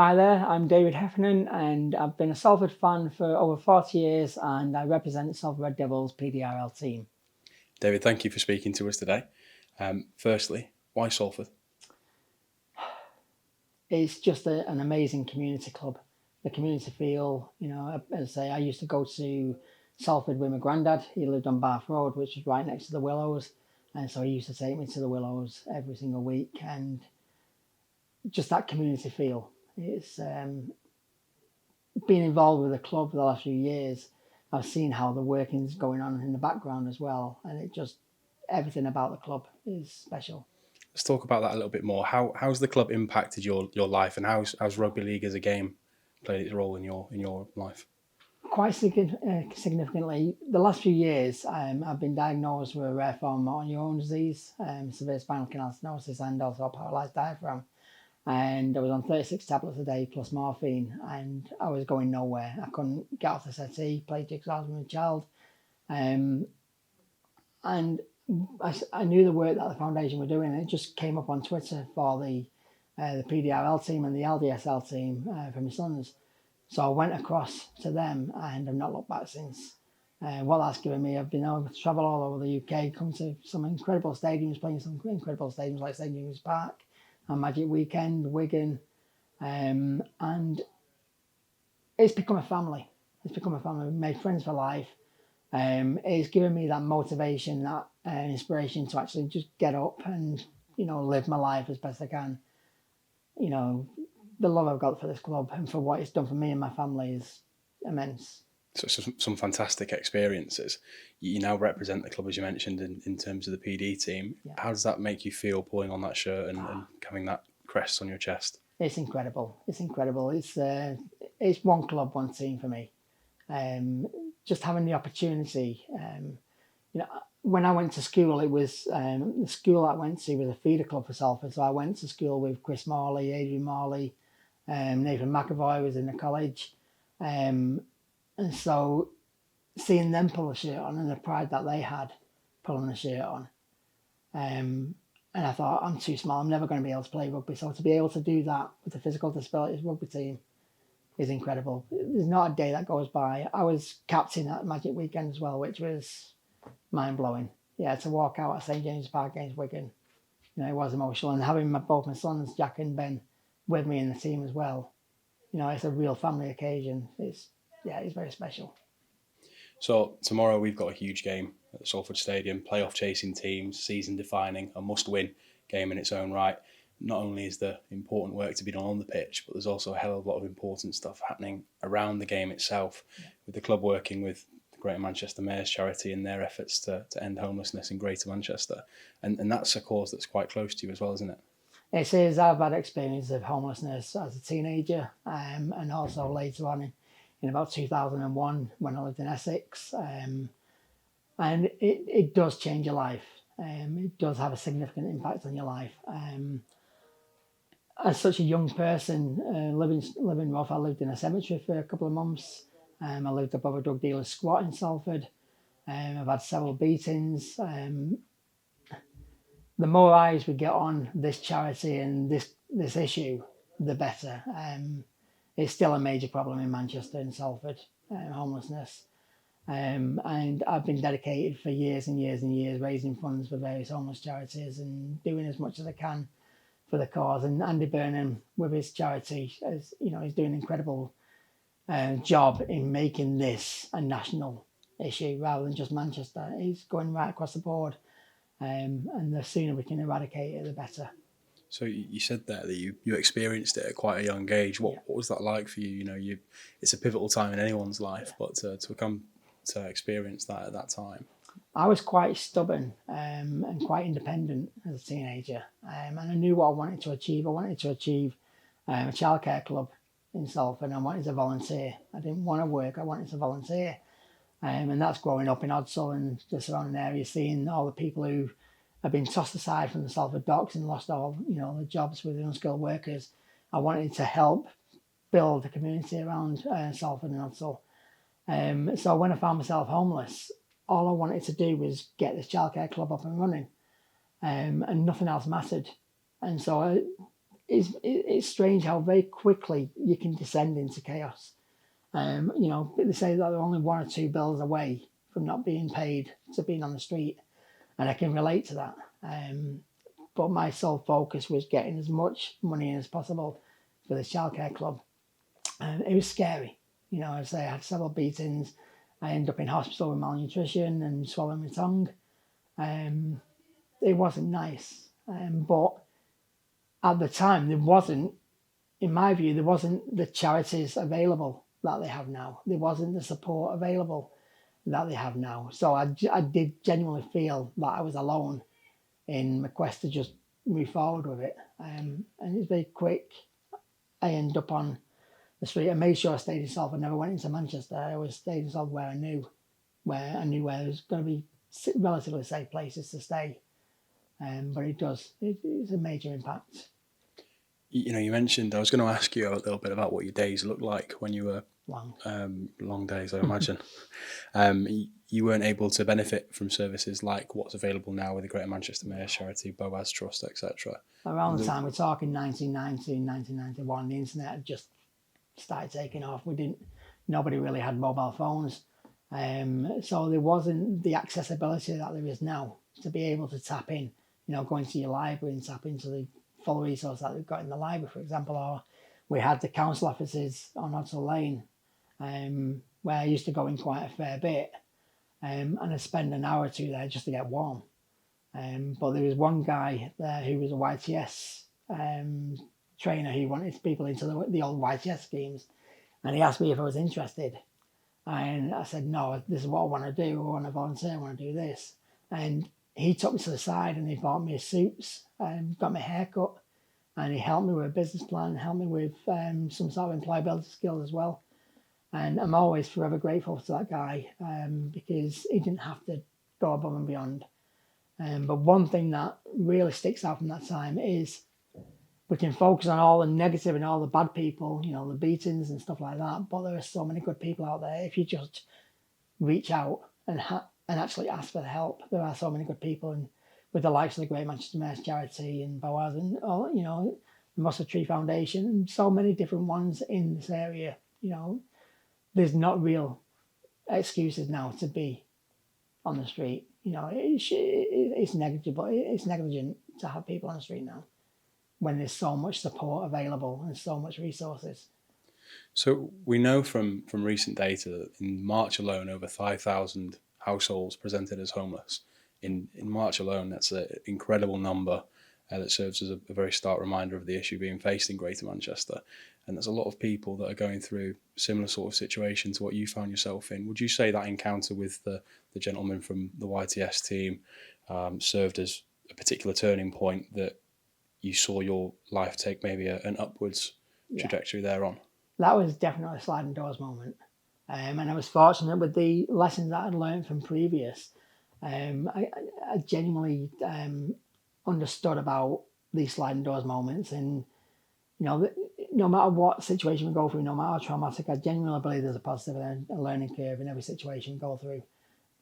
Hi there, I'm David Heffernan and I've been a Salford fan for over 40 years and I represent Salford Red Devils PDRL team. David, thank you for speaking to us today. Firstly, why Salford? It's just an amazing community club. The community feel, as I say, I used to go to Salford with my granddad. He lived on Bath Road, which is right next to the Willows. And so he used to take me to the Willows every single week and just that community feel. It's been involved with the club for the last few years. I've seen how the working's going on in the background as well, and everything about the club is special. Let's talk about that a little bit more. How's the club impacted your life, and how's rugby league as a game played its role in your life? Quite significantly, the last few years, I've been diagnosed with a rare form of autoimmune disease, severe spinal canal stenosis, and also a paralysed diaphragm. And I was on 36 tablets a day plus morphine, and I was going nowhere. I couldn't get off the settee, play jigsaws with my child. Um, and I knew the work that the foundation were doing. And it just came up on Twitter for the PDRL team and the LDSL team for my sons. So I went across to them and I've not looked back since. What that's given me, I've been able to travel all over the UK, come to some incredible stadiums, playing some incredible stadiums like St James's Park, and Magic Weekend, Wigan, and it's become a family. It's become a family. We've made friends for life. It's given me that motivation, that inspiration to actually just get up and live my life as best I can. You know, the love I've got for this club and for what it's done for me and my family is immense. So some fantastic experiences. You now represent the club, as you mentioned, in terms of the PD team. Yeah. How does that make you feel pulling on that shirt and having that crest on your chest? It's incredible. It's incredible. It's one club, one team for me. Just having the opportunity. When I went to school, it was the school I went to was a feeder club for Salford. So I went to school with Chris Morley, Adrian Morley, Nathan McAvoy was in the college. And so seeing them pull a shirt on and the pride that they had pulling the shirt on. And I thought, I'm too small, I'm never going to be able to play rugby. So to be able to do that with the physical disabilities rugby team is incredible. There's not a day that goes by. I was captain at Magic Weekend as well, which was mind-blowing. Yeah, to walk out at St James's Park against Wigan, it was emotional. And having both my sons, Jack and Ben, with me in the team as well, it's a real family occasion. It's very special. So tomorrow we've got a huge game at the Salford Stadium, playoff chasing teams, season defining, a must win game in its own right. Not only is there important work to be done on the pitch, but there's also a hell of a lot of important stuff happening around the game itself, with the club working with the Greater Manchester Mayor's charity in their efforts to end homelessness in Greater Manchester. And that's a cause that's quite close to you as well, isn't it? It is. I've had experience of homelessness as a teenager, and also later on in about 2001 when I lived in Essex. And it does change your life. It does have a significant impact on your life. As such a young person, living rough, I lived in a cemetery for a couple of months. I lived above a drug dealer's squat in Salford. I've had several beatings. The more eyes we get on this charity and this issue, the better. It's still a major problem in Manchester and Salford, homelessness. And I've been dedicated for years and years and years, raising funds for various homeless charities and doing as much as I can for the cause. And Andy Burnham, with his charity, he's doing an incredible job in making this a national issue rather than just Manchester. He's going right across the board, and the sooner we can eradicate it, the better. So you said there that you experienced it at quite a young age. What was that like for you? It's a pivotal time in anyone's life, but to come to experience that at that time. I was quite stubborn and quite independent as a teenager, and I knew what I wanted to achieve. I wanted to achieve a childcare club in Salford, and I wanted to volunteer. I didn't want to work, I wanted to volunteer. And that's growing up in Odsall and the surrounding area, seeing all the people who have been tossed aside from the Salford docks and lost all the jobs with the unskilled workers. I wanted to help build a community around Salford and Odsall. So when I found myself homeless, all I wanted to do was get this childcare club up and running, and nothing else mattered. And so it's strange how very quickly you can descend into chaos. They say that they're only 1 or 2 bills away from not being paid to being on the street, and I can relate to that. But my sole focus was getting as much money as possible for the childcare club. It was scary. I say I had several beatings. I ended up in hospital with malnutrition and swallowing my tongue. It wasn't nice. But at the time, in my view, there wasn't the charities available that they have now. There wasn't the support available that they have now. So I did genuinely feel that I was alone in my quest to just move forward with it. And it's very quick. I ended up on the street. I made sure I stayed in Salford. I never went into Manchester. I always stayed in Salford where I knew where there was going to be relatively safe places to stay. But it's a major impact. You mentioned, I was going to ask you a little bit about what your days looked like when you were long days, I imagine. You weren't able to benefit from services like what's available now with the Greater Manchester Mayor's Charity, Boaz Trust, etc. Around the time we're talking 1990, 1991, the internet had just started taking off. Nobody really had mobile phones. So there wasn't the accessibility that there is now to be able to tap in, going to your library and tap into the full resource that we've got in the library, for example. Or we had the council offices on Odsal Lane, where I used to go in quite a fair bit, and I'd spend an hour or two there just to get warm. But there was one guy there who was a YTS trainer who wanted people into the old YTS schemes, and he asked me if I was interested. And I said, no, this is what I want to do. I want to volunteer. I want to do this. And he took me to the side and he bought me suits and got me a haircut. And he helped me with a business plan, helped me with some sort of employability skills as well. And I'm always forever grateful to that guy because he didn't have to go above and beyond. But one thing that really sticks out from that time is we can focus on all the negative and all the bad people, the beatings and stuff like that. But there are so many good people out there. If you just reach out and actually ask for the help, there are so many good people. And with the likes of the Great Manchester Mayor's Charity and Boaz and all, the Muscle Tree Foundation and so many different ones in this area, there's not real excuses now to be on the street. It's negligible. It's negligent to have people on the street now, when there's so much support available and so much resources. So we know from recent data that in March alone, over 5,000 households presented as homeless. In March alone, that's an incredible number that serves as a very stark reminder of the issue being faced in Greater Manchester. And there's a lot of people that are going through similar sort of situation to what you found yourself in. Would you say that encounter with the gentleman from the YTS team served as a particular turning point that you saw your life take maybe an upwards trajectory thereon? That was definitely a sliding doors moment. And I was fortunate with the lessons that I'd learned from previous. I genuinely understood about these sliding doors moments. And, no matter what situation we go through, no matter how traumatic, I genuinely believe there's a positive and a learning curve in every situation you go through.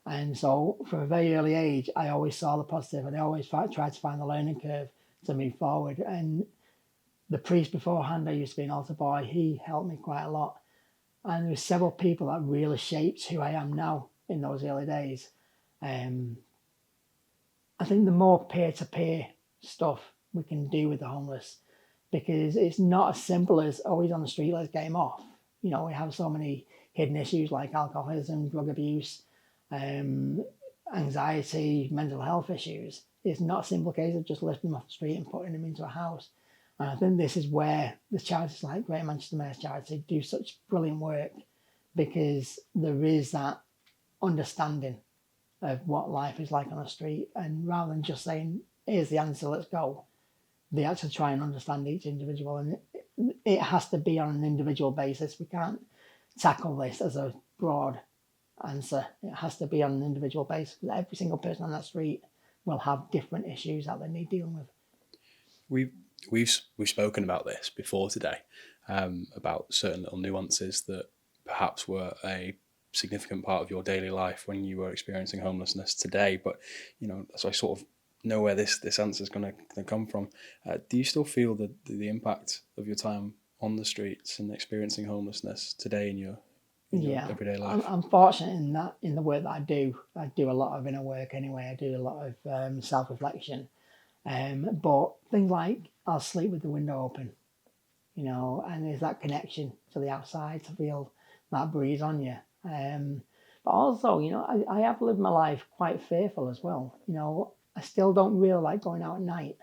And so from a very early age, I always saw the positive and I always tried to find the learning curve to move forward. And the priest beforehand, I used to be an altar boy, he helped me quite a lot. And there were several people that really shaped who I am now in those early days. I think the more peer-to-peer stuff we can do with the homeless, because it's not as simple as, oh, he's on the street, let's get him off. We have so many hidden issues like alcoholism, drug abuse, anxiety, mental health issues. It's not a simple case of just lifting them off the street and putting them into a house. And I think this is where the charities like Greater Manchester Mayor's Charity do such brilliant work, because there is that understanding of what life is like on the street. And rather than just saying, here's the answer, let's go, they actually try and understand each individual. And it has to be on an individual basis. We can't tackle this as a broad answer. It has to be on an individual basis. Every single person on that street will have different issues that they need dealing with. We've spoken about this before today, about certain little nuances that perhaps were a significant part of your daily life when you were experiencing homelessness today. But, so I sort of know where this answer is going to come from. Do you still feel the impact of your time on the streets and experiencing homelessness today in your Yeah, everyday I'm, life? I'm fortunate in that in the work that I do. I do a lot of inner work anyway. I do a lot of self reflection. But things like I'll sleep with the window open, and there's that connection to the outside to feel that breeze on you. But also, I have lived my life quite fearful as well. I still don't really like going out at night.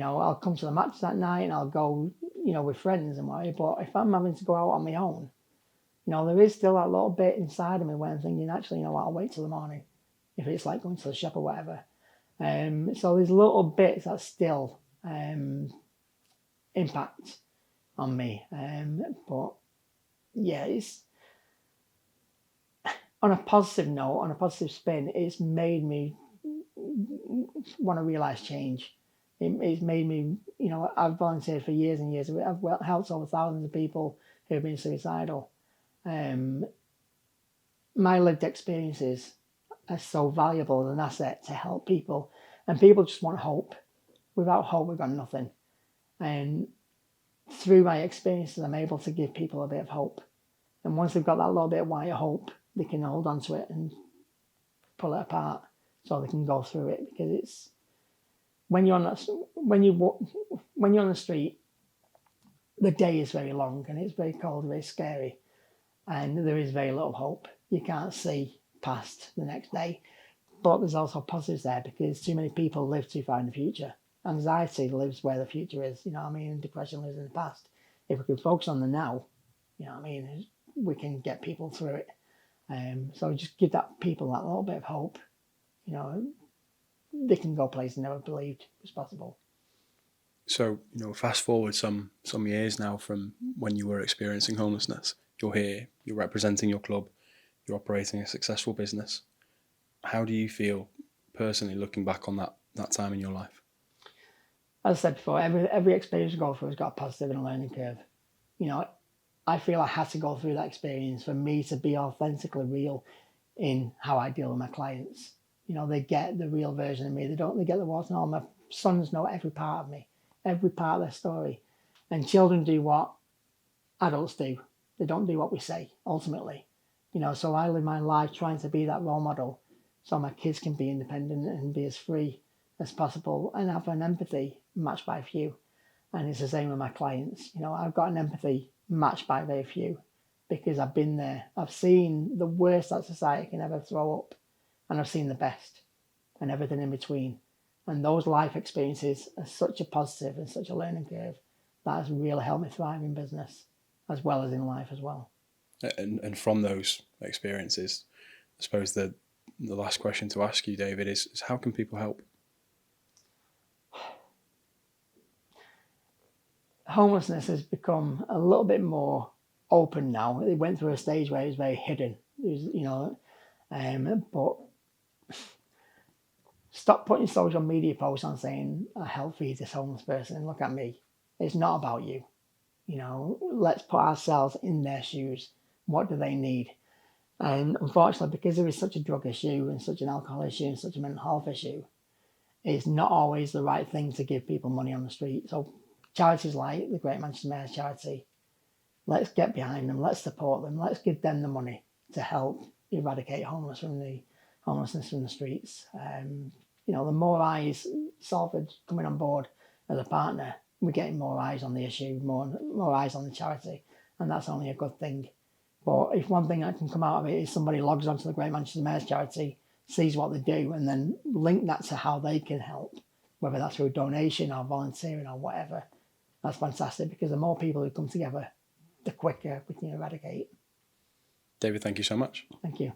I'll come to the matches at night and I'll go, with friends and whatever. But if I'm having to go out on my own, there is still that little bit inside of me where I'm thinking, actually, you know what, I'll wait till the morning if it's like going to the shop or whatever. So there's little bits that still impact on me. But yeah, it's on a positive note, on a positive spin, it's made me want to realise change. It's made me, I've volunteered for years and years. I've helped over thousands of people who have been suicidal. My lived experiences are so valuable as an asset to help people. And people just want hope. Without hope, we've got nothing. And through my experiences, I'm able to give people a bit of hope. And once they've got that little bit of white hope, they can hold on to it and pull it apart so they can go through it. Because it's when you're on the street, the day is very long and it's very cold, very scary, and there is very little hope. You can't see past the next day. But there's also positives there because too many people live too far in the future. Anxiety lives where the future is, and depression lives in the past. If we can focus on the now, we can get people through it. So just give that people that little bit of hope. They can go places they never believed was possible. So, fast forward some years now from when you were experiencing homelessness. You're here, you're representing your club, you're operating a successful business. How do you feel personally looking back on that time in your life? As I said before, every experience you go through has got a positive and a learning curve. I feel I had to go through that experience for me to be authentically real in how I deal with my clients. They get the real version of me. They get the water. All my sons know every part of me, every part of their story. And children do what adults do. They don't do what we say, ultimately. So I live my life trying to be that role model so my kids can be independent and be as free as possible and have an empathy matched by few. And it's the same with my clients. I've got an empathy matched by very few because I've been there. I've seen the worst that society can ever throw up, and I've seen the best and everything in between. And those life experiences are such a positive and such a learning curve that has really helped me thrive in business as well as in life as well. And from those experiences, I suppose the last question to ask you, David, is how can people help? Homelessness has become a little bit more open now. It went through a stage where it was very hidden. But stop putting social media posts on saying I help feed this homeless person and look at me. It's not about you. Let's put ourselves in their shoes. What do they need? And unfortunately, because there is such a drug issue and such an alcohol issue and such a mental health issue, it's not always the right thing to give people money on the street. So charities like the Great Manchester Mayor's charity, let's get behind them, let's support them, let's give them the money to help eradicate homelessness from the streets. The more eyes, Salford coming on board as a partner, we're getting more eyes on the issue, more eyes on the charity, and that's only a good thing. But if one thing that can come out of it is somebody logs onto the Great Manchester Mayor's charity, sees what they do, and then link that to how they can help, whether that's through donation or volunteering or whatever, that's fantastic because the more people who come together, the quicker we can eradicate. David, thank you so much. Thank you.